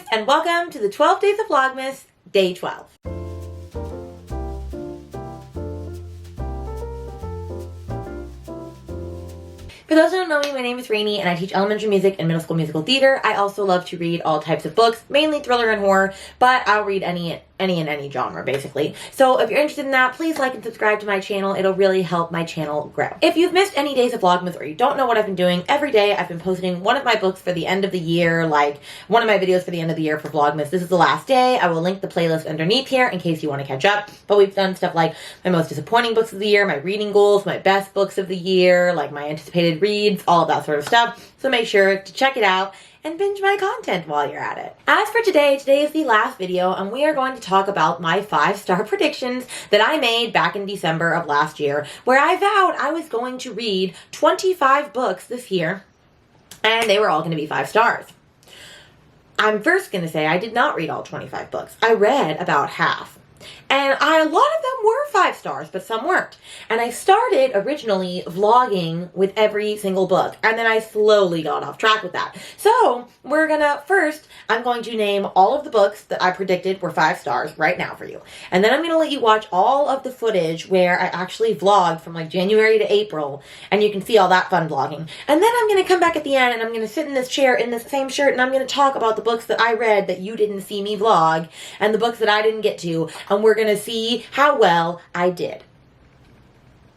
Babes, and welcome to the 12 Days of Vlogmas, Day 12. For those who don't know me, my name is Rainey, and I teach elementary music and middle school musical theater. I also love to read all types of books, mainly thriller and horror, but I'll read any and any genre, basically. So if you're interested in that, please like and subscribe to my channel. It'll really help my channel grow. If you've missed any Days of Vlogmas or you don't know what I've been doing, every day I've been posting one of my books for the end of the year, like one of my videos for the end of the year for Vlogmas. This is the last day. I will link the playlist underneath here in case you want to catch up. But we've done stuff like my most disappointing books of the year, my reading goals, my best books of the year, like my anticipated reads, all of that sort of stuff. So make sure to check it out and binge my content while you're at it. As for today is the last video, and we are going to talk about my 5-star predictions that I made back in December of last year, where I vowed I was going to read 25 books this year, and they were all going to be 5 stars. I'm first going to say I did not read all 25 books. I read about half. And a lot of them were 5 stars, but some weren't. And I started originally vlogging with every single book, and then I slowly got off track with that. So I'm going to name all of the books that I predicted were 5 stars right now for you. And then I'm going to let you watch all of the footage where I actually vlogged from like January to April, and you can see all that fun vlogging. And then I'm going to come back at the end, and I'm going to sit in this chair in this same shirt, and I'm going to talk about the books that I read that you didn't see me vlog, and the books that I didn't get to, and we're going to see how well I did.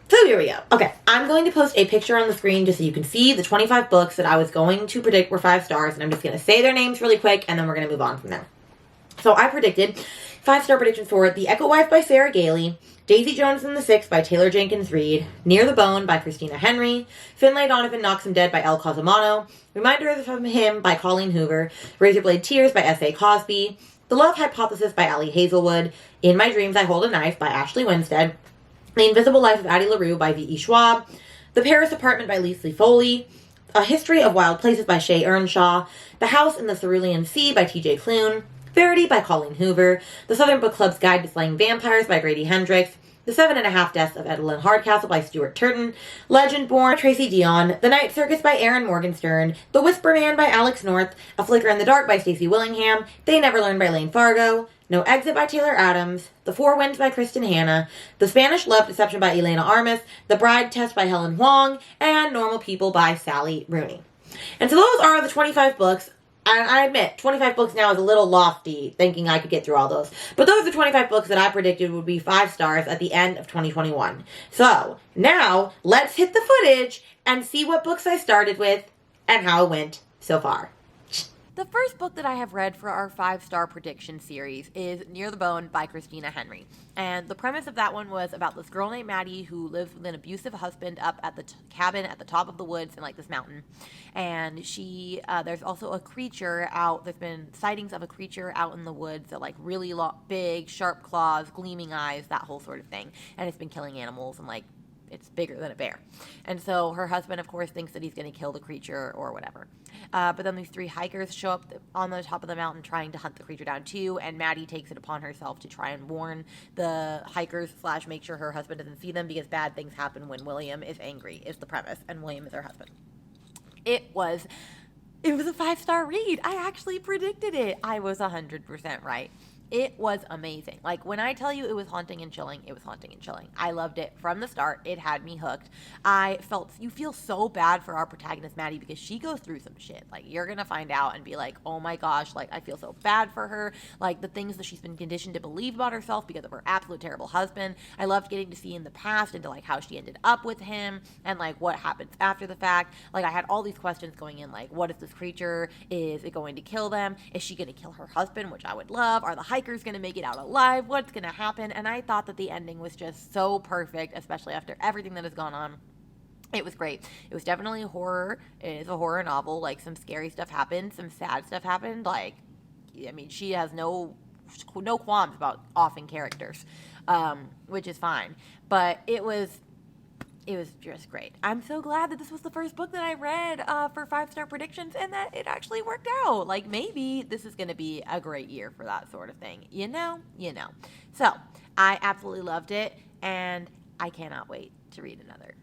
So here we go. Okay, I'm going to post a picture on the screen just so you can see the 25 books that I was going to predict were 5 stars, and I'm just going to say their names really quick, and then we're going to move on from there. So I predicted 5-star predictions for The Echo Wife by Sarah Gailey, Daisy Jones and the Six by Taylor Jenkins Reid, Near the Bone by Christina Henry, Finlay, Donovan Knocks Him Dead by Elle Cosimano, Reminders from Him by Colleen Hoover, Razorblade Tears by S.A. Cosby, The Love Hypothesis by Allie Hazelwood, In My Dreams I Hold a Knife by Ashley Winstead, The Invisible Life of Addie LaRue by V.E. Schwab, The Paris Apartment by Leslie Foley, A History of Wild Places by Shay Earnshaw, The House in the Cerulean Sea by T.J. Klune, Verity by Colleen Hoover, The Southern Book Club's Guide to Slaying Vampires by Grady Hendrix, The 7.5 Deaths of Evelyn Hardcastle by Stuart Turton, Legendborn by Tracy Dion, The Night Circus by Aaron Morgenstern, The Whisper Man by Alex North, A Flicker in the Dark by Stacey Willingham, They Never Learn by Lane Fargo, No Exit by Taylor Adams, The Four Winds by Kristen Hanna, The Spanish Love Deception by Elena Armas, The Bride Test by Helen Huang, and Normal People by Sally Rooney. And so those are the 25 books. And I admit, 25 books now is a little lofty, thinking I could get through all those. But those are 25 books that I predicted would be 5 stars at the end of 2021. So, now, let's hit the footage and see what books I started with and how it went so far. The first book that I have read for our 5-star prediction series is Near the Bone by Christina Henry. And the premise of that one was about this girl named Maddie who lives with an abusive husband up at the cabin at the top of the woods in like this mountain. And there's also a creature out, there's been sightings of a creature out in the woods that like really big, sharp claws, gleaming eyes, that whole sort of thing. And it's been killing animals and like it's bigger than a bear. And so her husband, of course, thinks that he's going to kill the creature or whatever. But then these 3 hikers show up on the top of the mountain trying to hunt the creature down too, and Maddie takes it upon herself to try and warn the hikers / make sure her husband doesn't see them because bad things happen when William is angry, is the premise, and William is her husband. It was a 5-star read. I actually predicted it. I was 100% right. It was amazing. Like, when I tell you it was haunting and chilling, it was haunting and chilling. I loved it from the start. It had me hooked. You feel so bad for our protagonist, Maddie, because she goes through some shit. Like, you're going to find out and be like, oh my gosh, like, I feel so bad for her. Like, the things that she's been conditioned to believe about herself because of her absolute terrible husband. I loved getting to see in the past into, like, how she ended up with him and, like, what happens after the fact. Like, I had all these questions going in, like, what is this creature? Is it going to kill them? Is she going to kill her husband, which I would love? Are the hikers going to make it out alive? What's going to happen? And I thought that the ending was just so perfect, especially after everything that has gone on. It was great. It was definitely a horror. It is a horror novel. Like, some scary stuff happened. Some sad stuff happened. Like, I mean, she has no qualms about offing characters, which is fine. But it was just great. I'm so glad that this was the first book that I read for 5-star predictions and that it actually worked out. Like, maybe this is going to be a great year for that sort of thing. You know. So, I absolutely loved it, and I cannot wait to read another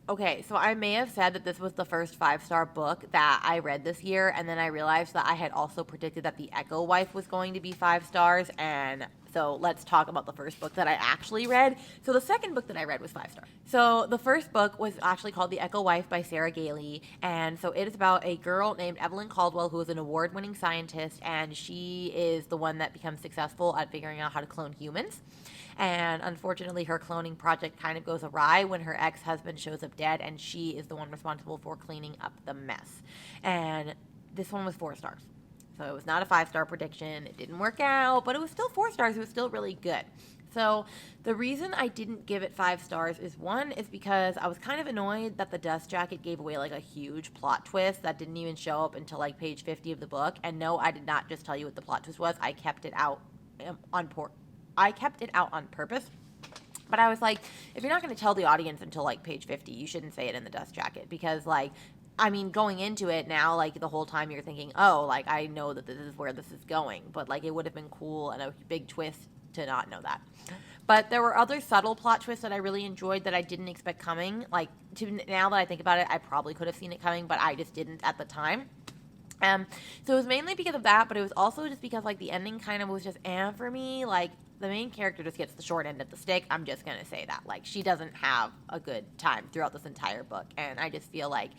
Okay, so I may have said that this was the first 5-star book that I read this year, and then I realized that I had also predicted that The Echo Wife was going to be 5 stars, and so let's talk about the first book that I actually read. So the second book that I read was 5 stars. So the first book was actually called The Echo Wife by Sarah Gailey, and so it is about a girl named Evelyn Caldwell who is an award-winning scientist, and she is the one that becomes successful at figuring out how to clone humans. And unfortunately, her cloning project kind of goes awry when her ex-husband shows up dead, and she is the one responsible for cleaning up the mess. And this one was 4 stars. So it was not a 5-star prediction. It didn't work out, but it was still 4 stars. It was still really good. So the reason I didn't give it 5 stars is, one, is because I was kind of annoyed that the dust jacket gave away like a huge plot twist that didn't even show up until like page 50 of the book. And no, I did not just tell you what the plot twist was. I kept it out on purpose. But I was like, if you're not going to tell the audience until like page 50, you shouldn't say it in the dust jacket, because like, I mean, going into it now, like the whole time you're thinking, oh, like I know that this is where this is going, but like it would have been cool and a big twist to not know that. But there were other subtle plot twists that I really enjoyed that I didn't expect coming. Like, now that I think about it, I probably could have seen it coming, but I just didn't at the time. So it was mainly because of that, but it was also just because like the ending kind of was just for me. Like, the main character just gets the short end of the stick. I'm just gonna say that. Like, she doesn't have a good time throughout this entire book, and I just feel like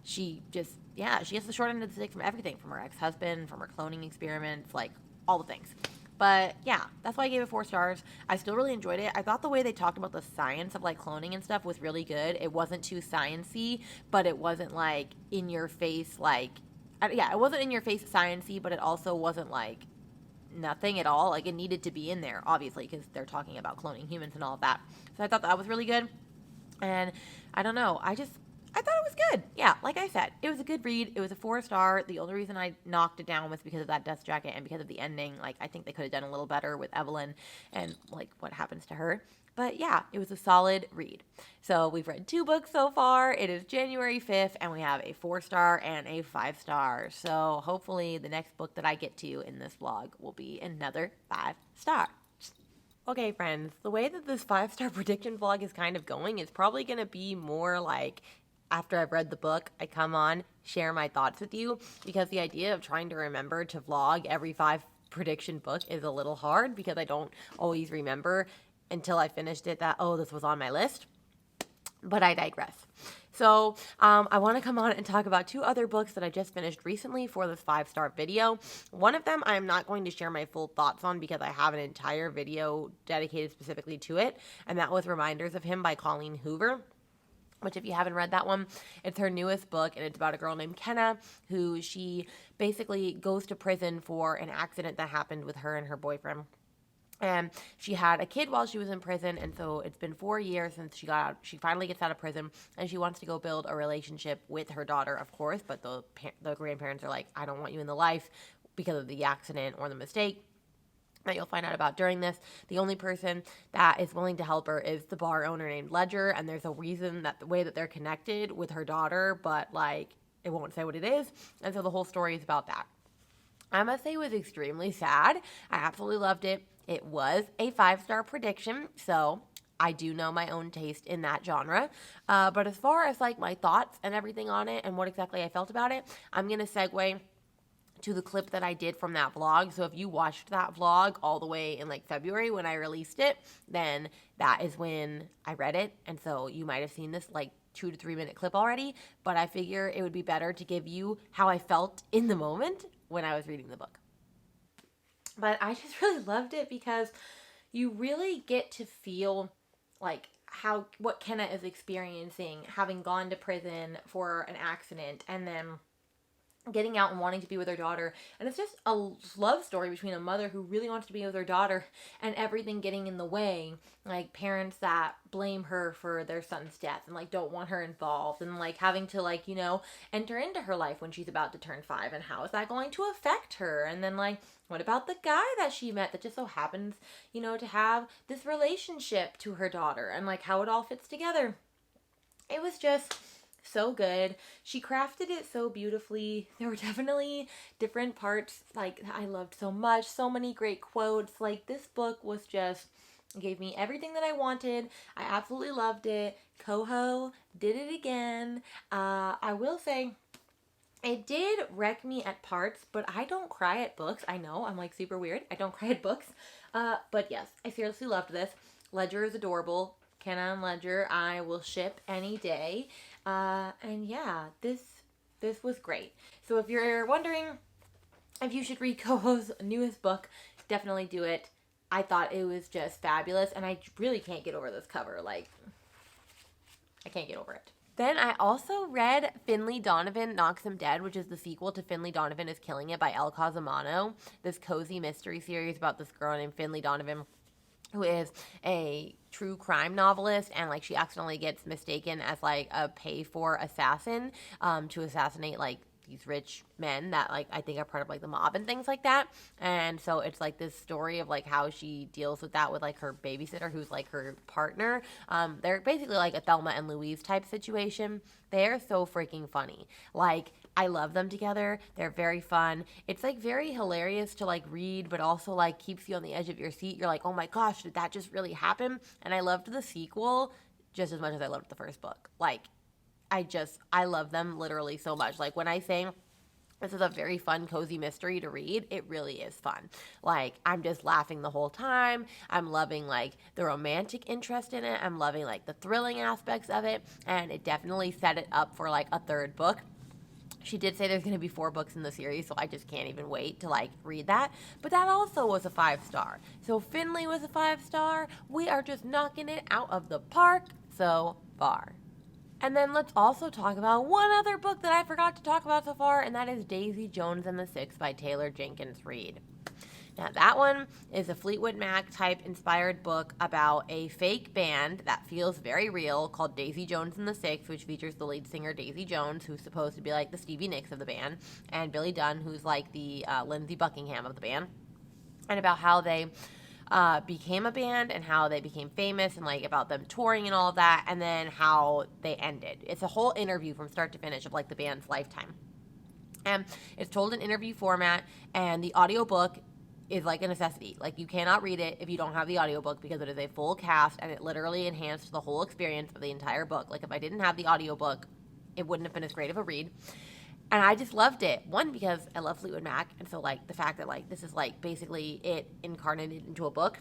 she gets the short end of the stick from everything, from her ex-husband, from her cloning experiments, like all the things. But yeah, that's why I gave it 4 stars. I still really enjoyed it. I thought the way they talked about the science of like cloning and stuff was really good. It wasn't too science-y, but it wasn't like in your face, like, it wasn't in your face science-y, but it also wasn't like nothing at all. Like, it needed to be in there, obviously, because they're talking about cloning humans and all of that. So I thought that was really good. And I don't know, I thought it was good. Yeah, like I said, it was a good read. It was a 4-star. The only reason I knocked it down was because of that dust jacket and because of the ending. Like, I think they could have done a little better with Evelyn and like what happens to her. But yeah, it was a solid read. So we've read 2 books so far. It is January 5th, and we have a 4-star and a 5-star. So hopefully the next book that I get to in this vlog will be another 5-star. Okay, friends, the way that this 5-star prediction vlog is kind of going is probably going to be more like, after I've read the book, I come on, share my thoughts with you, because the idea of trying to remember to vlog every 5 prediction book is a little hard, because I don't always remember until I finished it that, oh, this was on my list. But I digress. So I want to come on and talk about 2 other books that I just finished recently for this 5-star video. One of them I'm not going to share my full thoughts on because I have an entire video dedicated specifically to it, and that was Reminders of Him by Colleen Hoover, which, if you haven't read that one, it's her newest book, and it's about a girl named Kenna who she basically goes to prison for an accident that happened with her and her boyfriend. And she had a kid while she was in prison, and so it's been 4 years since she got out. She finally gets out of prison, and she wants to go build a relationship with her daughter, of course, but the grandparents are like, I don't want you in the life because of the accident or the mistake that you'll find out about during this. The only person that is willing to help her is the bar owner named Ledger, and there's a reason that the way that they're connected with her daughter, but like, it won't say what it is, and so the whole story is about that. I must say it was extremely sad. I absolutely loved it. It was a 5-star prediction, so I do know my own taste in that genre. But as far as like my thoughts and everything on it and what exactly I felt about it, I'm going to segue to the clip that I did from that vlog. So if you watched that vlog all the way in like February when I released it, then that is when I read it. And so you might have seen this like 2 to 3 minute clip already, but I figure it would be better to give you how I felt in the moment when I was reading the book. But I just really loved it because you really get to feel like what Kenna is experiencing, having gone to prison for an accident and then getting out and wanting to be with her daughter. And it's just a love story between a mother who really wants to be with her daughter and everything getting in the way. Like, parents that blame her for their son's death and like don't want her involved, and like having to like, you know, enter into her life when she's about to turn 5, and how is that going to affect her? And then like, what about the guy that she met that just so happens, you know, to have this relationship to her daughter, and like how it all fits together. It was just so good. She crafted it so beautifully. There were definitely different parts like I loved so much. So many great quotes. Like, this book was just It gave me everything that I wanted. I absolutely loved it. Coho did it again. I will say, it did wreck me at parts, but I don't cry at books. I know, I'm like super weird. I don't cry at books. But yes, I seriously loved this. Ledger is adorable. Kenna and Ledger, I will ship any day. And yeah, this was great. So if you're wondering if you should read Coho's newest book, definitely do it. I thought it was just fabulous, and I really can't get over this cover. Like, I can't get over it. Then I also read Finlay Donovan Knocks Him Dead, which is the sequel to Finlay Donovan is Killing It by El Cazamano. This cozy mystery series about this girl named Finlay Donovan, who is a true crime novelist, and like she accidentally gets mistaken as like a pay-for assassin to assassinate like these rich men that like I think are part of like the mob and things like that. And so it's like this story of like how she deals with that with like her babysitter who's like her partner. They're basically like a Thelma and Louise type situation. They're so freaking funny. Like, I love them together. They're very fun. It's like very hilarious to like read, but also like keeps you on the edge of your seat. You're like, oh my gosh, did that just really happen? And I loved the sequel just as much as I loved the first book. Like, I love them literally so much. Like, when I say this is a very fun, cozy mystery to read, it really is fun. Like, I'm just laughing the whole time. I'm loving, like, the romantic interest in it. I'm loving, like, the thrilling aspects of it. And it definitely set it up for, like, a third book. She did say there's going to be 4 books in the series, so I just can't even wait to, like, read that. But that also was a 5-star. So Finlay was a 5-star. We are just knocking it out of the park so far. And then let's also talk about one other book that I forgot to talk about so far, and that is Daisy Jones and the Six by Taylor Jenkins Reid. Now, that one is a Fleetwood Mac type inspired book about a fake band that feels very real called Daisy Jones and the Six, which features the lead singer Daisy Jones, who's supposed to be like the Stevie Nicks of the band, and Billy Dunn, who's like the Lindsey Buckingham of the band, and about how they became a band and how they became famous and like about them touring and all of that, and then how they ended. It's a whole interview from start to finish of like the band's lifetime. And it's told in interview format, and the audiobook is like a necessity. Like, you cannot read it if you don't have the audiobook, because it is a full cast and it literally enhanced the whole experience of the entire book. Like, if I didn't have the audiobook, it wouldn't have been as great of a read. And I just loved it. One, because I love Fleetwood Mac, and so like the fact that like this is like basically it incarnated into a book,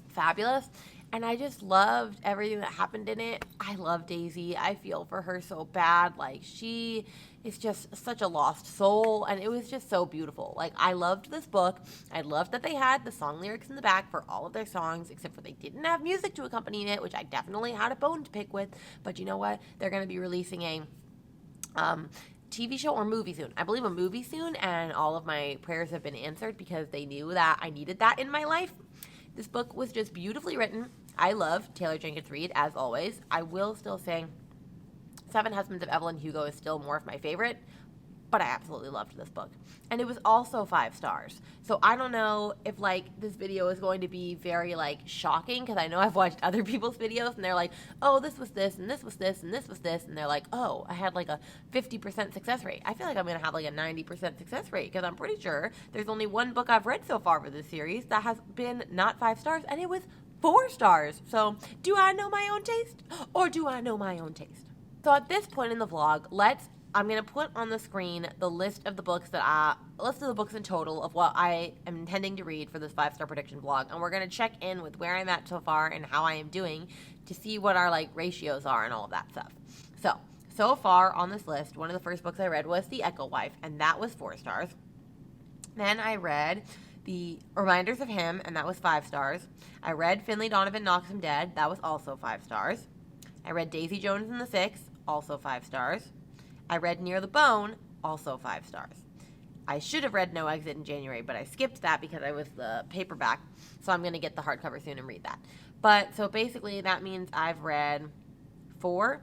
fabulous. And I just loved everything that happened in it. I love Daisy. I feel for her so bad. Like, she is just such a lost soul, and it was just so beautiful. Like, I loved this book. I loved that they had the song lyrics in the back for all of their songs, except for they didn't have music to accompany it, which I definitely had a bone to pick with. But you know what? They're going to be releasing a TV show or movie soon. I believe a movie soon, and all of my prayers have been answered because they knew that I needed that in my life. This book was just beautifully written. I love Taylor Jenkins Reid, as always. I will still say Seven Husbands of Evelyn Hugo is still more of my favorite, but I absolutely loved this book. And it was also 5 stars. So I don't know if, like, this video is going to be very, like, shocking, because I know I've watched other people's videos, and they're like, oh, this was this, and this was this, and this was this, and they're like, oh, I had, like, a 50% success rate. I feel like I'm going to have, like, a 90% success rate, because I'm pretty sure there's only one book I've read so far for this series that has been not 5 stars, and it was 4 stars. So, do I know my own taste, or do I know my own taste? So at this point in the vlog, I'm going to put on the screen the list of the books in total of what I am intending to read for this 5-star prediction vlog. And we're going to check in with where I'm at so far and how I am doing to see what our, like, ratios are and all of that stuff. So far on this list, one of the first books I read was The Echo Wife, and that was 4 stars. Then I read The Reminders of Him, and that was 5 stars. I read Finlay Donovan Knocks Him Dead. That was also 5 stars. I read Daisy Jones and the Six, also 5 stars. I read Near the Bone, also 5 stars. I should have read No Exit in January, but I skipped that because I was the paperback, so I'm going to get the hardcover soon and read that. But, so basically, that means I've read 5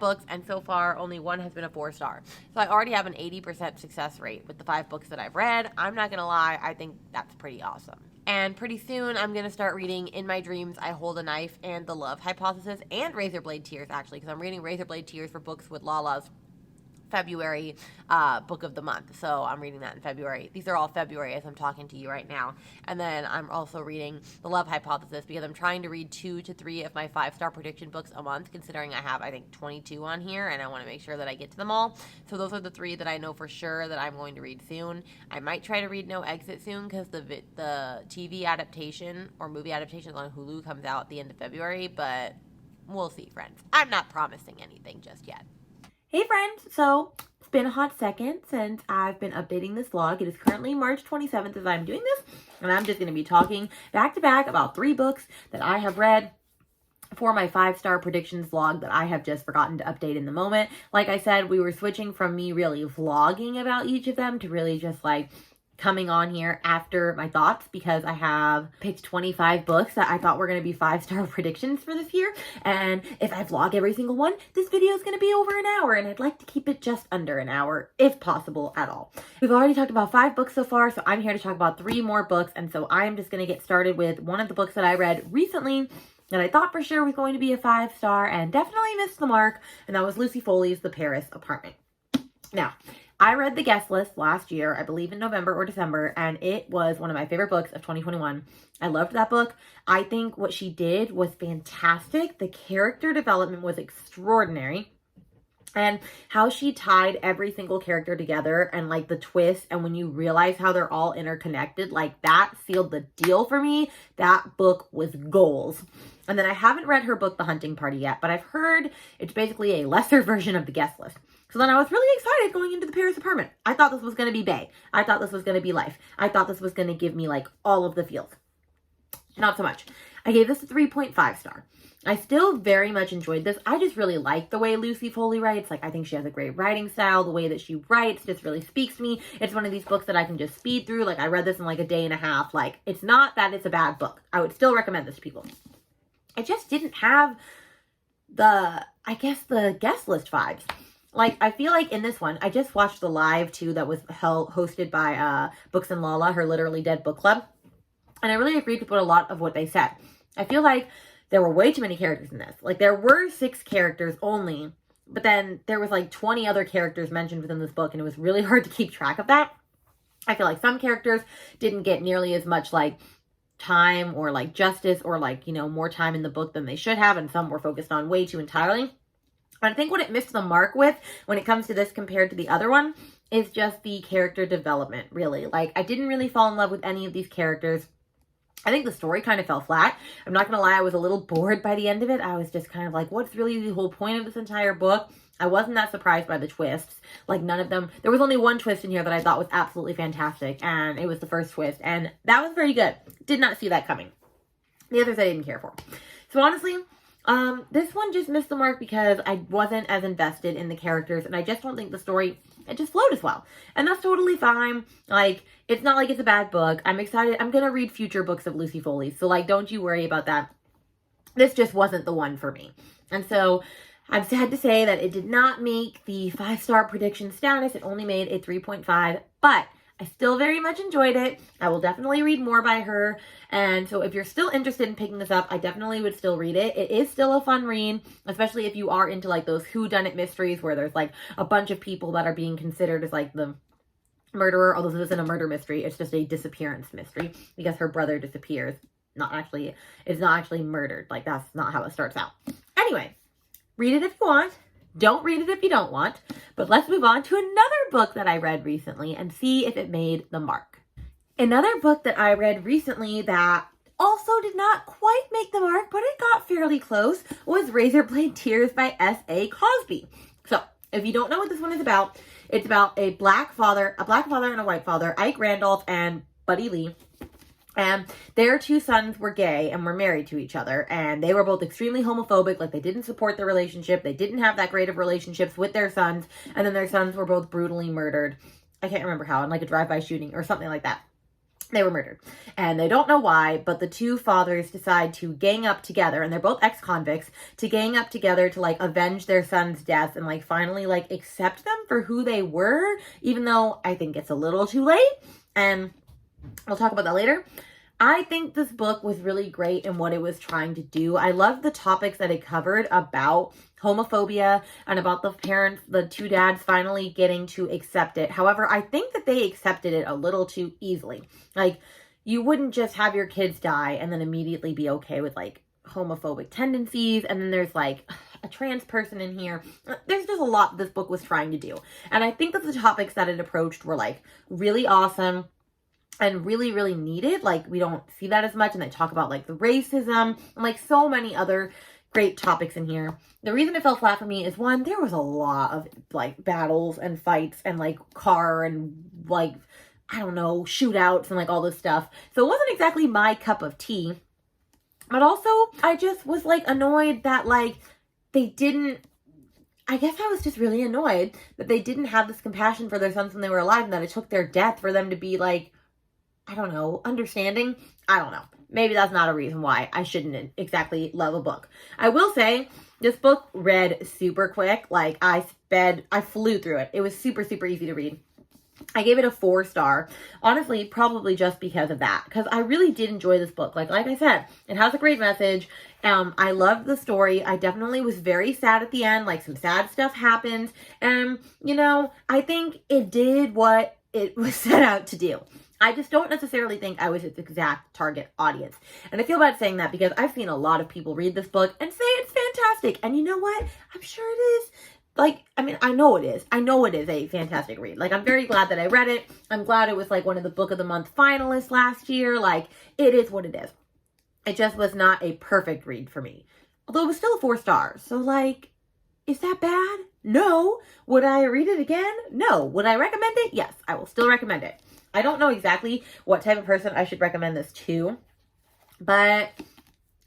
books, and so far, only one has been a 4-star. So I already have an 80% success rate with the 5 books that I've read. I'm not going to lie, I think that's pretty awesome. And pretty soon, I'm going to start reading In My Dreams, I Hold a Knife, and The Love Hypothesis, and Razorblade Tears, actually, because I'm reading Razorblade Tears for Books with Lala's February book of the month. So I'm reading that in February. These are all February as I'm talking to you right now. And then I'm also reading The Love Hypothesis because I'm trying to read 2 to 3 of my 5-star prediction books a month, considering I have, I think, 22 on here, and I want to make sure that I get to them all. So those are the 3 that I know for sure that I'm going to read soon. I might try to read No Exit soon because the TV adaptation or movie adaptation on Hulu comes out at the end of February, but we'll see, friends. I'm not promising anything just yet. Hey friends, so it's been a hot second since I've been updating this vlog. It is currently March 27th as I'm doing this, and I'm just going to be talking back to back about 3 books that I have read for my 5-star predictions vlog that I have just forgotten to update in the moment. Like I said, we were switching from me really vlogging about each of them to really just like coming on here after my thoughts, because I have picked 25 books that I thought were going to be 5-star predictions for this year. And if I vlog every single one, this video is going to be over an hour, and I'd like to keep it just under an hour if possible at all. We've already talked about 5 books so far, so I'm here to talk about 3 more books. And so I'm just going to get started with one of the books that I read recently that I thought for sure was going to be a 5-star and definitely missed the mark, and that was Lucy Foley's The Paris Apartment. Now, I read The Guest List last year, I believe in November or December, and it was one of my favorite books of 2021. I loved that book. I think what she did was fantastic. The character development was extraordinary. And how she tied every single character together and like the twist, and when you realize how they're all interconnected, like that sealed the deal for me. That book was goals. And then I haven't read her book, The Hunting Party, yet, but I've heard it's basically a lesser version of The Guest List. So then I was really excited going into The Paris Apartment. I thought this was going to be bae. I thought this was going to be life. I thought this was going to give me like all of the feels. Not so much. I gave this a 3.5 star. I still very much enjoyed this. I just really like the way Lucy Foley writes. Like, I think she has a great writing style. The way that she writes just really speaks to me. It's one of these books that I can just speed through. Like, I read this in like a day and a half. Like, it's not that it's a bad book. I would still recommend this to people. It just didn't have the guest list vibes. Like, I feel like in this one, I just watched the live, too, that was hosted by Books and Lala, her Literally Dead book club. And I really agreed with a lot of what they said. I feel like there were way too many characters in this. Like, there were 6 characters only, but then there was like 20 other characters mentioned within this book, and it was really hard to keep track of that. I feel like some characters didn't get nearly as much, like, time or, like, justice or, like, you know, more time in the book than they should have, and some were focused on way too entirely. And I think what it missed the mark with when it comes to this compared to the other one is just the character development, really. Like, I didn't really fall in love with any of these characters. I think the story kind of fell flat. I'm not going to lie, I was a little bored by the end of it. I was just kind of like, what's really the whole point of this entire book? I wasn't that surprised by the twists. Like, none of them. There was only one twist in here that I thought was absolutely fantastic, and it was the first twist, and that was very good. Did not see that coming. The others I didn't care for. So honestly, this one just missed the mark because I wasn't as invested in the characters, and I just don't think the story, it just flowed as well. And that's totally fine. Like, it's not like it's a bad book. I'm excited. I'm going to read future books of Lucy Foley. So, like, don't you worry about that. This just wasn't the one for me. And so, I'm sad to say that it did not make the 5-star prediction status. It only made a 3.5, but I still very much enjoyed it. I will definitely read more by her. And so if you're still interested in picking this up, I definitely would still read it. It is still a fun read, especially if you are into like those whodunit mysteries where there's like a bunch of people that are being considered as like the murderer. Although this isn't a murder mystery, it's just a disappearance mystery because her brother disappears. It's not actually murdered. Like, that's not how it starts out. Anyway, read it if you want. Don't read it if you don't want. But let's move on to another book that I read recently and see if it made the mark. Another book that I read recently that also did not quite make the mark, but it got fairly close, was Razorblade Tears by S.A. Cosby. So, if you don't know what this one is about, it's about a black father and a white father, Ike Randolph and Buddy Lee. And their 2 sons were gay and were married to each other. And they were both extremely homophobic. Like, they didn't support their relationship. They didn't have that great of relationships with their sons. And then their sons were both brutally murdered. I can't remember how, in like a drive-by shooting or something like that. They were murdered. And they don't know why, but the 2 fathers decide to gang up together. And they're both ex-convicts. To gang up together to like avenge their son's death and like finally like accept them for who they were. Even though I think it's a little too late. And we'll talk about that later. I think this book was really great in what it was trying to do. I loved the topics that it covered about homophobia and about the parents, the two dads finally getting to accept it. However, I think that they accepted it a little too easily. Like, you wouldn't just have your kids die and then immediately be okay with like homophobic tendencies, and then there's like a trans person in here. There's just a lot this book was trying to do. And I think that the topics that it approached were like really awesome and really, really needed. Like, we don't see that as much. And they talk about like the racism and like so many other great topics in here. The reason it fell flat for me is, one, there was a lot of like battles and fights and like car and like, I don't know, shootouts and like all this stuff. So it wasn't exactly my cup of tea. But also, I just was like annoyed that like they didn't, I guess I was just really annoyed that they didn't have this compassion for their sons when they were alive, and that it took their death for them to be like, I don't know, understanding. I don't know. Maybe that's not a reason why I shouldn't exactly love a book. I will say, this book read super quick. Like, I flew through it. It was super, super easy to read. I gave it a 4-star. Honestly, probably just because of that. Because I really did enjoy this book. Like I said, it has a great message. I loved the story. I definitely was very sad at the end. Like, some sad stuff happened. And, you know, I think it did what it was set out to do. I just don't necessarily think I was its exact target audience. And I feel bad saying that because I've seen a lot of people read this book and say it's fantastic. And you know what? I'm sure it is. Like, I mean, I know it is. I know it is a fantastic read. Like, I'm very glad that I read it. I'm glad it was like one of the Book of the Month finalists last year. Like, it is what it is. It just was not a perfect read for me. Although it was still a 4 stars. So, like, is that bad? No. Would I read it again? No. Would I recommend it? Yes, I will still recommend it. I don't know exactly what type of person I should recommend this to, but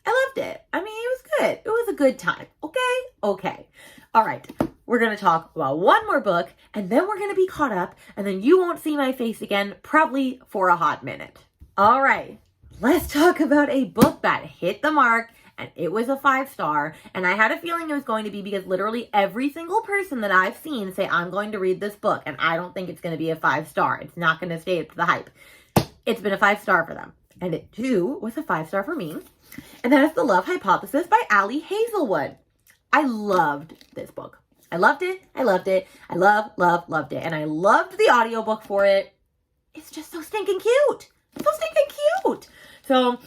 I loved it. I mean, it was good. It was a good time. Okay. All right. We're going to talk about one more book, and then we're going to be caught up, and then you won't see my face again, probably for a hot minute. All right. Let's talk about a book that hit the mark, and it was a 5-star, and I had a feeling it was going to be because literally every single person that I've seen say, I'm going to read this book, and I don't think it's going to be a 5-star. It's not going to stay up to the hype. It's been a 5-star for them. And it, too, was a 5-star for me. And that is The Love Hypothesis by Ali Hazelwood. I loved this book. I loved it. I loved it. I loved it. And I loved the audiobook for it. It's just so stinking cute. So stinking cute. So,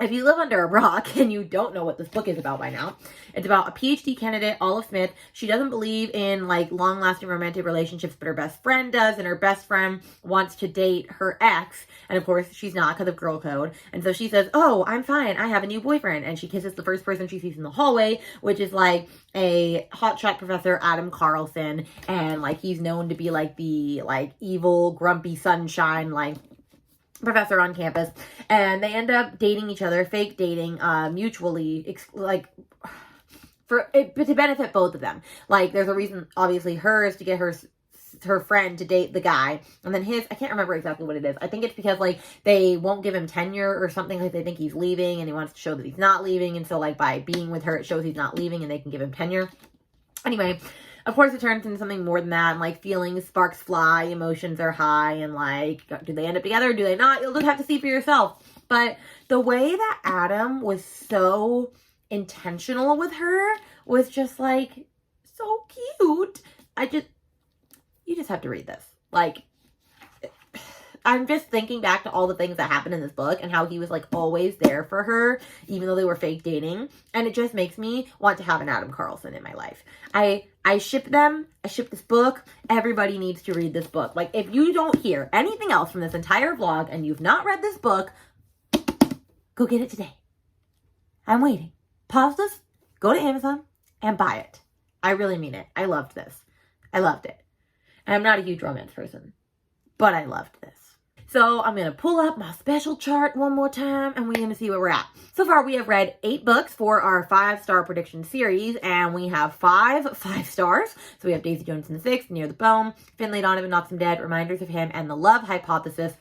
if you live under a rock and you don't know what this book is about by now, it's about a PhD candidate, Olive Smith. She doesn't believe in like long-lasting romantic relationships, but her best friend does, and her best friend wants to date her ex, and of course she's not because of girl code. And so she says, "Oh, I'm fine. I have a new boyfriend," and she kisses the first person she sees in the hallway, which is like a hotshot professor, Adam Carlson, and like he's known to be like the like evil, grumpy sunshine like professor on campus, and they end up dating each other, fake dating, mutually, like, for it, but to benefit both of them. Like, there's a reason, obviously, hers to get her friend to date the guy, and then his, I can't remember exactly what it is. I think it's because, like, they won't give him tenure or something, like, they think he's leaving, and he wants to show that he's not leaving, and so, like, by being with her, it shows he's not leaving, and they can give him tenure. Anyway, of course, it turns into something more than that, and, like, feelings, sparks fly, emotions are high, and, like, do they end up together, do they not? You'll just have to see for yourself. But the way that Adam was so intentional with her was just, like, so cute. You just have to read this. Like, I'm just thinking back to all the things that happened in this book and how he was, like, always there for her, even though they were fake dating. And it just makes me want to have an Adam Carlson in my life. I ship them. I ship this book. Everybody needs to read this book. Like, if you don't hear anything else from this entire vlog and you've not read this book, go get it today. I'm waiting. Pause this, go to Amazon, and buy it. I really mean it. I loved this. I loved it. And I'm not a huge romance person, but I loved this. So I'm going to pull up my special chart one more time, and we're going to see where we're at. So far, we have read 8 books for our 5-star prediction series, and we have 5 stars. So we have Daisy Jones and the Six, Near the Bone, Finlay, Donovan, Knocks Him Dead, Reminders of Him, and The Love Hypothesis.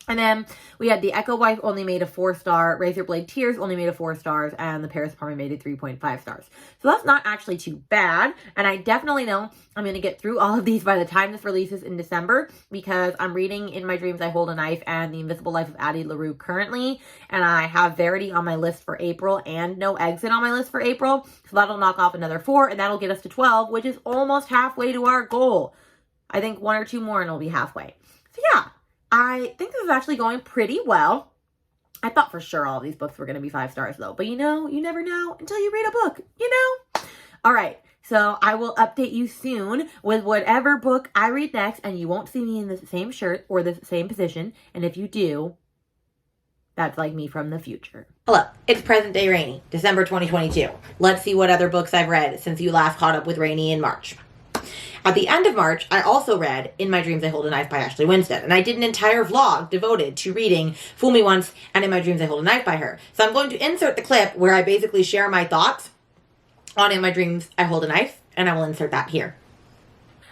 And then we had The Echo Wife only made a 4-star, Razorblade Tears only made a 4 stars, and The Paris Apartment made it 3.5 stars. So that's not actually too bad. And I definitely know I'm going to get through all of these by the time this releases in December, because I'm reading In My Dreams I Hold a Knife and The Invisible Life of Addie LaRue currently. And I have Verity on my list for April and No Exit on my list for April. So that'll knock off another 4, and that'll get us to 12, which is almost halfway to our goal. I think 1 or 2 more and it'll be halfway. So yeah. I think this is actually going pretty well. I thought for sure all of these books were going to be 5 stars though. But you know, you never know until you read a book, you know? All right. So I will update you soon with whatever book I read next. And you won't see me in the same shirt or the same position. And if you do, that's like me from the future. Hello, it's present day Rainy, December 2022. Let's see what other books I've read since you last caught up with Rainy in March. At the end of March, I also read In My Dreams I Hold a Knife by Ashley Winstead, and I did an entire vlog devoted to reading Fool Me Once and In My Dreams I Hold a Knife by her. So I'm going to insert the clip where I basically share my thoughts on In My Dreams I Hold a Knife, and I will insert that here.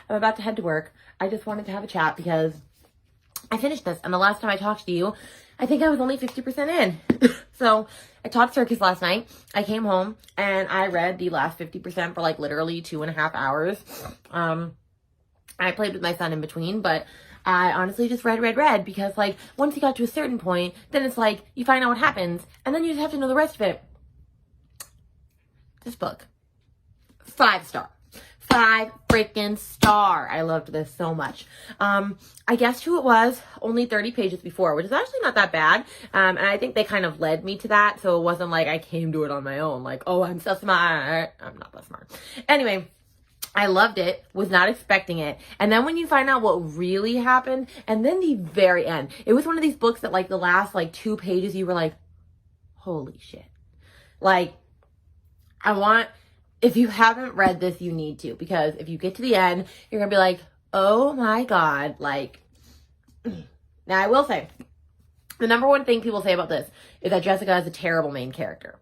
I'm about to head to work. I just wanted to have a chat because I finished this, and the last time I talked to you, I think I was only 50% in. So I taught circus last night. I came home and I read the last 50% for like literally 2.5 hours. I played with my son in between, but I honestly just read because like once you got to a certain point, then it's like you find out what happens and then you just have to know the rest of it. This book, 5 star. 5 freaking star. I loved this so much. I guessed who it was only 30 pages before, which is actually not that bad. And I think they kind of led me to that. So it wasn't like I came to it on my own. Like, oh, I'm so smart. I'm not that smart. Anyway, I loved it. Was not expecting it. And then when you find out what really happened, and then the very end, it was one of these books that like the last like 2 pages, you were like, holy shit. Like, if you haven't read this, you need to, because if you get to the end, you're going to be like, oh my God, like, now I will say, the number one thing people say about this is that Jessica is a terrible main character.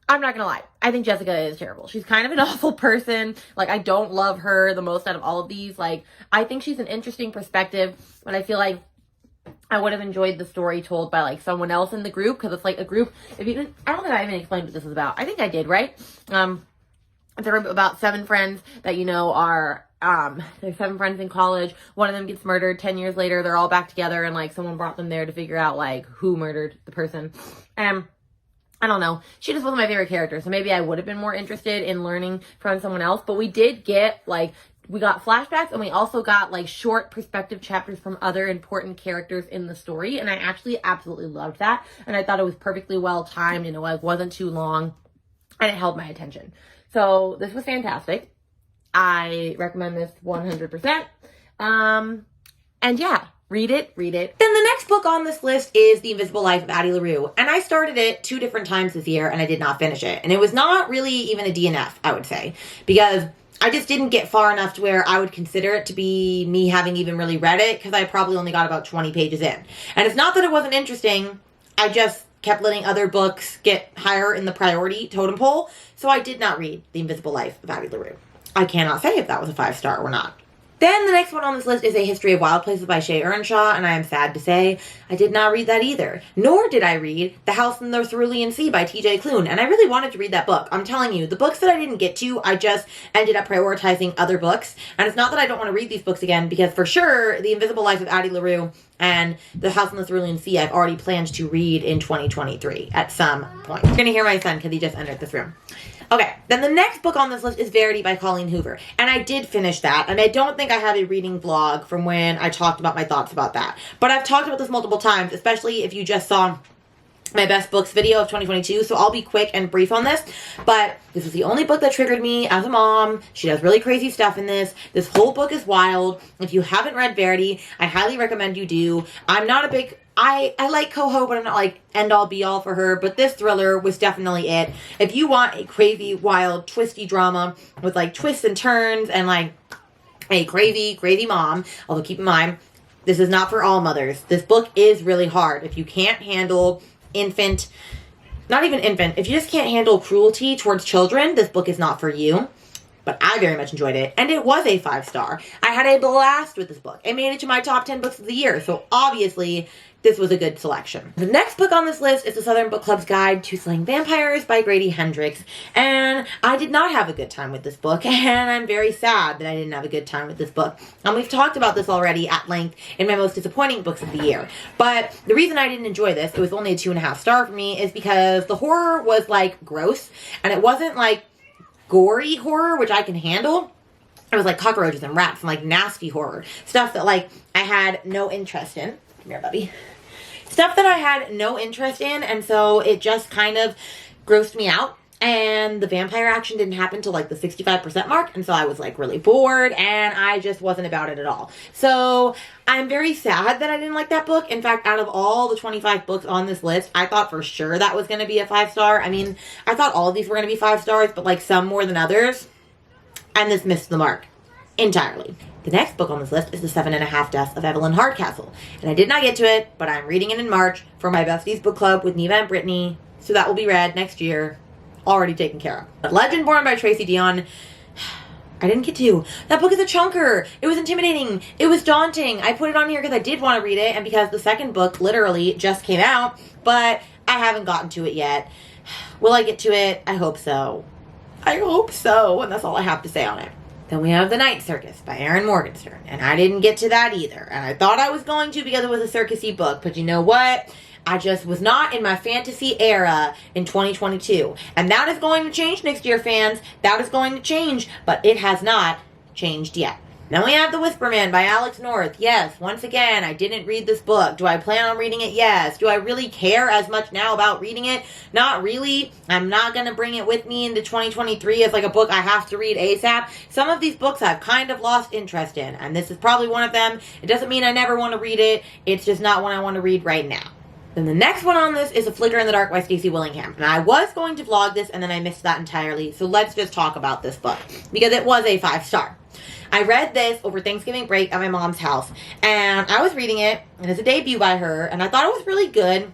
I'm not going to lie. I think Jessica is terrible. She's kind of an awful person. Like, I don't love her the most out of all of these. Like, I think she's an interesting perspective, but I feel like I would have enjoyed the story told by like someone else in the group, because it's like a group. I don't think I even explained what this is about. I think I did, right? It's about 7 friends that, you know, are, they're 7 friends in college. One of them gets murdered. 10 years later, they're all back together, and, like, someone brought them there to figure out, like, who murdered the person. And I don't know. She just wasn't my favorite character, so maybe I would have been more interested in learning from someone else. But we did get, like, we got flashbacks, and we also got, like, short perspective chapters from other important characters in the story, and I actually absolutely loved that. And I thought it was perfectly well timed, and it wasn't too long, and it held my attention. So this was fantastic. I recommend this 100%. And yeah, read it. Then the next book on this list is The Invisible Life of Addie LaRue. And I started it 2 different times this year and I did not finish it. And it was not really even a DNF, I would say, because I just didn't get far enough to where I would consider it to be me having even really read it, because I probably only got about 20 pages in. And it's not that it wasn't interesting. I just kept letting other books get higher in the priority totem pole, so I did not read The Invisible Life of Addie LaRue. I cannot say if that was a 5 star or not. Then the next one on this list is A History of Wild Places by Shea Earnshaw, and I am sad to say I did not read that either. Nor did I read The House in the Cerulean Sea by T.J. Klune, and I really wanted to read that book. I'm telling you, the books that I didn't get to, I just ended up prioritizing other books. And it's not that I don't want to read these books again, because for sure, The Invisible Life of Addie LaRue and The House in the Cerulean Sea I've already planned to read in 2023 at some point. You're going to hear my son because he just entered this room. Okay, then the next book on this list is Verity by Colleen Hoover. And I did finish that, and I don't think I have a reading vlog from when I talked about my thoughts about that. But I've talked about this multiple times, especially if you just saw my best books video of 2022, so I'll be quick and brief on this. But this was the only book that triggered me as a mom. She does really crazy stuff in this. This whole book is wild. If you haven't read Verity, I highly recommend you do. I'm not a big... I like Coho, but I'm not like end-all be-all for her. But this thriller was definitely it. If you want a crazy, wild, twisty drama with like twists and turns and like a crazy, crazy mom, although keep in mind, this is not for all mothers. This book is really hard. If you can't handle not even infant, if you just can't handle cruelty towards children, this book is not for you. but I very much enjoyed it, and it was a 5-star. I had a blast with this book. It made it to my top 10 books of the year, so obviously this was a good selection. The next book on this list is the Southern Book Club's Guide to Slaying Vampires by Grady Hendrix, and I did not have a good time with this book, and I'm very sad that I didn't have a good time with this book. And we've talked about this already at length in my most disappointing books of the year, but the reason I didn't enjoy this, it was only a 2.5 star for me, is because the horror was like gross, and it wasn't like gory horror, which I can handle. It was like cockroaches and rats and like nasty horror. Stuff that like I had no interest in. Come here, Bubby. Stuff that I had no interest in, and so it just kind of grossed me out. And the vampire action didn't happen till like the 65% mark, and so I was like really bored, and I just wasn't about it at all. So I'm very sad that I didn't like that book. In fact, out of all the 25 books on this list, I thought for sure that was going to be a 5-star. I mean, I thought all of these were going to be 5 stars, but like some more than others, and this missed the mark entirely. The next book on this list is The 7.5 Deaths of Evelyn Hardcastle, and I did not get to it, but I'm reading it in March for my Besties Book Club with Neva and Brittany, so that will be read next year. Already taken care of. But Legendborn by Tracy Dion, I didn't get to. That book is a chunker. It was intimidating. It was daunting. I put it on here because I did want to read it, and because the second book literally just came out, but I haven't gotten to it yet. Will I get to it? I hope so. I hope so, and that's all I have to say on it. Then we have The Night Circus by Erin Morgenstern, and I didn't get to that either. And I thought I was going to because it was a circusy book, but you know what? I just was not in my fantasy era in 2022. And that is going to change next year, fans. That is going to change, but it has not changed yet. Then we have The Whisper Man by Alex North. Yes, once again, I didn't read this book. Do I plan on reading it? Yes. Do I really care as much now about reading it? Not really. I'm not going to bring it with me into 2023 as like a book I have to read ASAP. Some of these books I've kind of lost interest in, and this is probably one of them. It doesn't mean I never want to read it. It's just not one I want to read right now. Then the next one on this is A Flicker in the Dark by Stacey Willingham. And I was going to vlog this, and then I missed that entirely. So let's just talk about this book, because it was a 5-star. I read this over Thanksgiving break at my mom's house, and I was reading it, and it's a debut by her, and I thought it was really good.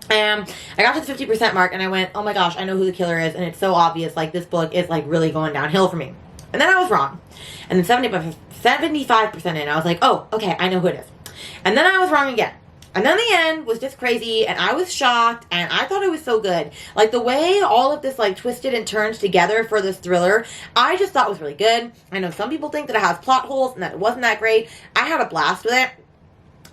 And I got to the 50% mark, and I went, oh my gosh, I know who the killer is, and it's so obvious. Like, this book is, like, really going downhill for me. And then I was wrong. And then 75% in, I was like, oh, okay, I know who it is. And then I was wrong again. And then the end was just crazy, and I was shocked, and I thought it was so good. Like, the way all of this, like, twisted and turns together for this thriller, I just thought was really good. I know some people think that it has plot holes and that it wasn't that great. I had a blast with it.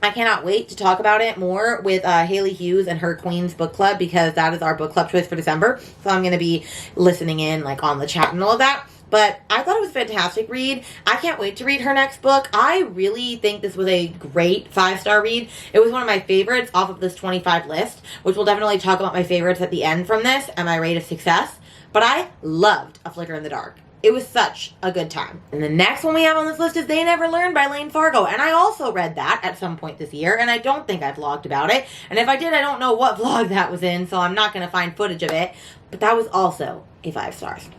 I cannot wait to talk about it more with Haley Hughes and her Queen's Book Club, because that is our book club choice for December. So I'm going to be listening in, like, on the chat and all of that. But I thought it was a fantastic read. I can't wait to read her next book. I really think this was a great 5-star read. It was one of my favorites off of this 25 list, which we'll definitely talk about my favorites at the end from this and my rate of success. But I loved A Flicker in the Dark. It was such a good time. And the next one we have on this list is They Never Learned by Lane Fargo. And I also read that at some point this year, and I don't think I vlogged about it. And if I did, I don't know what vlog that was in, so I'm not going to find footage of it. But that was also a 5 stars.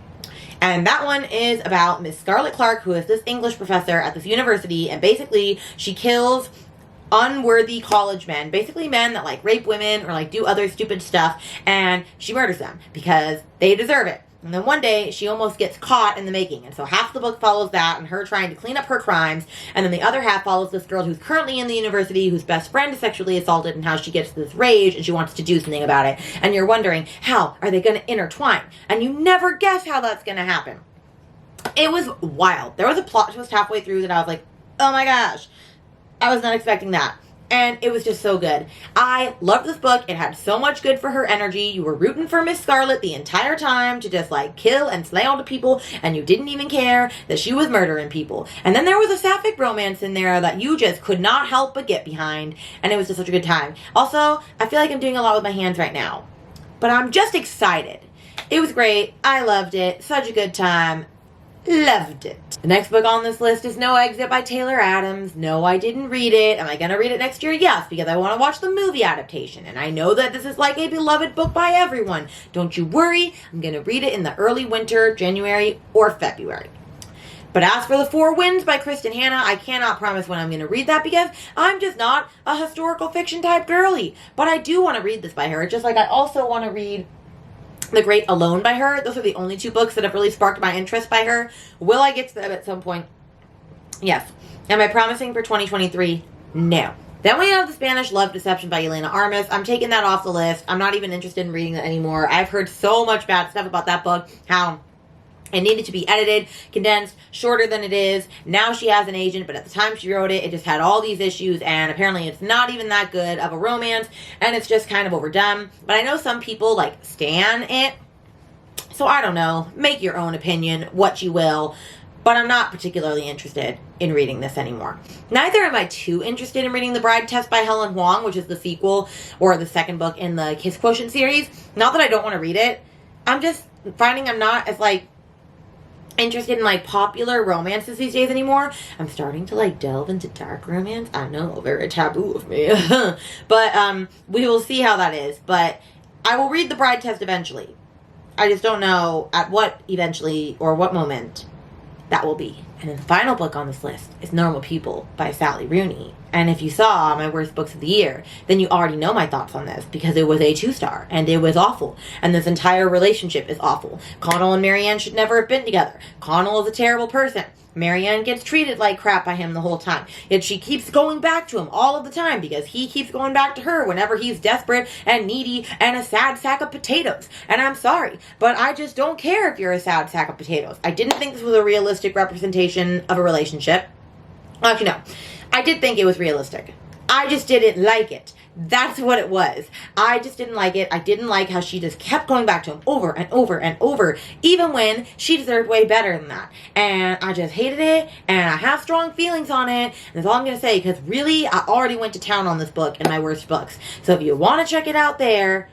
And that one is about Miss Scarlett Clark, who is this English professor at this university, and basically she kills unworthy college men, basically men that like rape women or like do other stupid stuff, and she murders them because they deserve it. And then one day, she almost gets caught in the making. And so half the book follows that and her trying to clean up her crimes. And then the other half follows this girl who's currently in the university, whose best friend is sexually assaulted, and how she gets this rage and she wants to do something about it. And you're wondering, how are they going to intertwine? And you never guess how that's going to happen. It was wild. There was a plot twist halfway through that I was like, oh my gosh, I was not expecting that. And it was just so good. I loved this book. It had so much good for her energy. You were rooting for Miss Scarlett the entire time to just like kill and slay all the people, and you didn't even care that she was murdering people. And then there was a sapphic romance in there that you just could not help but get behind, and it was just such a good time. Also, I feel like I'm doing a lot with my hands right now, but I'm just excited. It was great. I loved it. Such a good time. Loved it. The next book on this list is No Exit by Taylor Adams. No, I didn't read it. Am I going to read it next year? Yes, because I want to watch the movie adaptation. And I know that this is like a beloved book by everyone. Don't you worry. I'm going to read it in the early winter, January or February. But as for The Four Winds by Kristen Hanna, I cannot promise when I'm going to read that because I'm just not a historical fiction type girly. But I do want to read this by her, just like I also want to read The Great Alone by her. Those are the only 2 books that have really sparked my interest by her. Will I get to them at some point? Yes. Am I promising for 2023? No. Then we have The Spanish Love Deception by Elena Armas. I'm taking that off the list. I'm not even interested in reading it anymore. I've heard so much bad stuff about that book. How it needed to be edited, condensed, shorter than it is. Now she has an agent, but at the time she wrote it, it just had all these issues, and apparently it's not even that good of a romance, and it's just kind of overdone. But I know some people, like, stan it, so I don't know. Make your own opinion, what you will. But I'm not particularly interested in reading this anymore. Neither am I too interested in reading The Bride Test by Helen Huang, which is the sequel, or the second book in the Kiss Quotient series. Not that I don't want to read it. I'm just finding I'm not as, like, interested in, like, popular romances these days anymore. I'm starting to, like, delve into dark romance. I know, very taboo of me. But we will see how that is. But I will read The Bride Test eventually. I just don't know at what eventually or what moment that will be. And then the final book on this list is Normal People by Sally Rooney. And if you saw my worst books of the year, then you already know my thoughts on this, because it was a 2-star, and it was awful. And this entire relationship is awful. Connell and Marianne should never have been together. Connell is a terrible person. Marianne gets treated like crap by him the whole time. Yet she keeps going back to him all of the time because he keeps going back to her whenever he's desperate and needy and a sad sack of potatoes. And I'm sorry, but I just don't care if you're a sad sack of potatoes. I didn't think this was a realistic representation of a relationship. Actually, no. I did think it was realistic. I just didn't like it. That's what it was. I just didn't like it. I didn't like how she just kept going back to him over and over and over, even when she deserved way better than that. And I just hated it, and I have strong feelings on it, and that's all I'm going to say, because really, I already went to town on this book in my worst books. So if you want to check it out there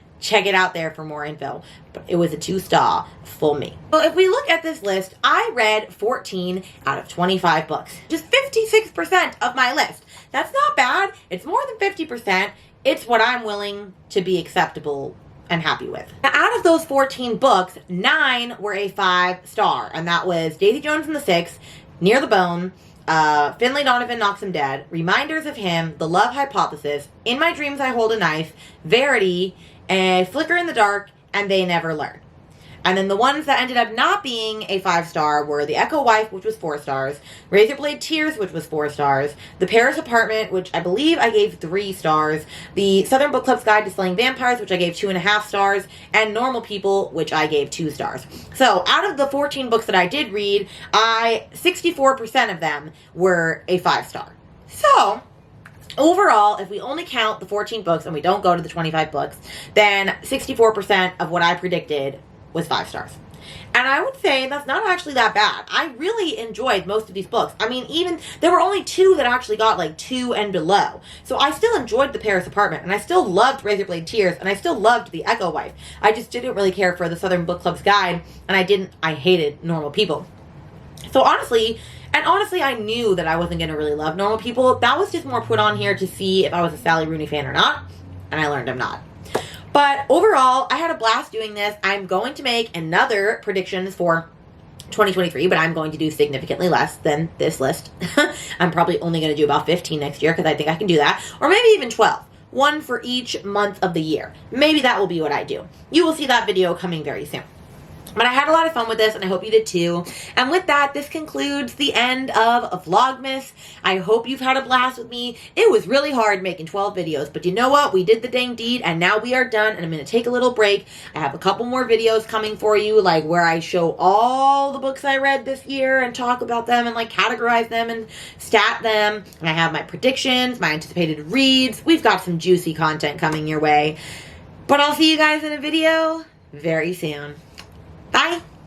for more info. But it was a 2-star for me. Well, if we look at this list, I read 14 out of 25 books. Just 56% of my list. That's not bad. It's more than 50%. It's what I'm willing to be acceptable and happy with. Now, out of those 14 books, 9 were a 5-star. And that was Daisy Jones and the Six, Near the Bone, Finlay, Donovan Knocks Him Dead, Reminders of Him, The Love Hypothesis, In My Dreams I Hold a Knife, Verity, A Flicker in the Dark, and They Never Learn. And then the ones that ended up not being a 5-star were The Echo Wife, which was 4 stars, Razorblade Tears, which was 4 stars, The Paris Apartment, which I believe I gave 3 stars, The Southern Book Club's Guide to Slaying Vampires, which I gave 2.5 stars, and Normal People, which I gave 2 stars. So out of the 14 books that I did read, 64% of them were a 5-star. So overall, if we only count the 14 books and we don't go to the 25 books, then 64% of what I predicted was 5 stars. And I would say that's not actually that bad. I really enjoyed most of these books. I mean, even, there were only 2 that actually got like 2 and below. So I still enjoyed The Paris Apartment, and I still loved Razorblade Tears, and I still loved The Echo Wife. I just didn't really care for The Southern Book Club's Guide, and I hated Normal People. So honestly, I knew that I wasn't going to really love Normal People. That was just more put on here to see if I was a Sally Rooney fan or not, and I learned I'm not. But overall, I had a blast doing this. I'm going to make another predictions for 2023, but I'm going to do significantly less than this list. I'm probably only going to do about 15 next year because I think I can do that. Or maybe even 12. 1 for each month of the year. Maybe that will be what I do. You will see that video coming very soon. But I had a lot of fun with this, and I hope you did too. And with that, this concludes the end of Vlogmas. I hope you've had a blast with me. It was really hard making 12 videos, but you know what? We did the dang deed, and now we are done, and I'm going to take a little break. I have a couple more videos coming for you, like where I show all the books I read this year and talk about them and like categorize them and stat them. And I have my predictions, my anticipated reads. We've got some juicy content coming your way. But I'll see you guys in a video very soon. Bye.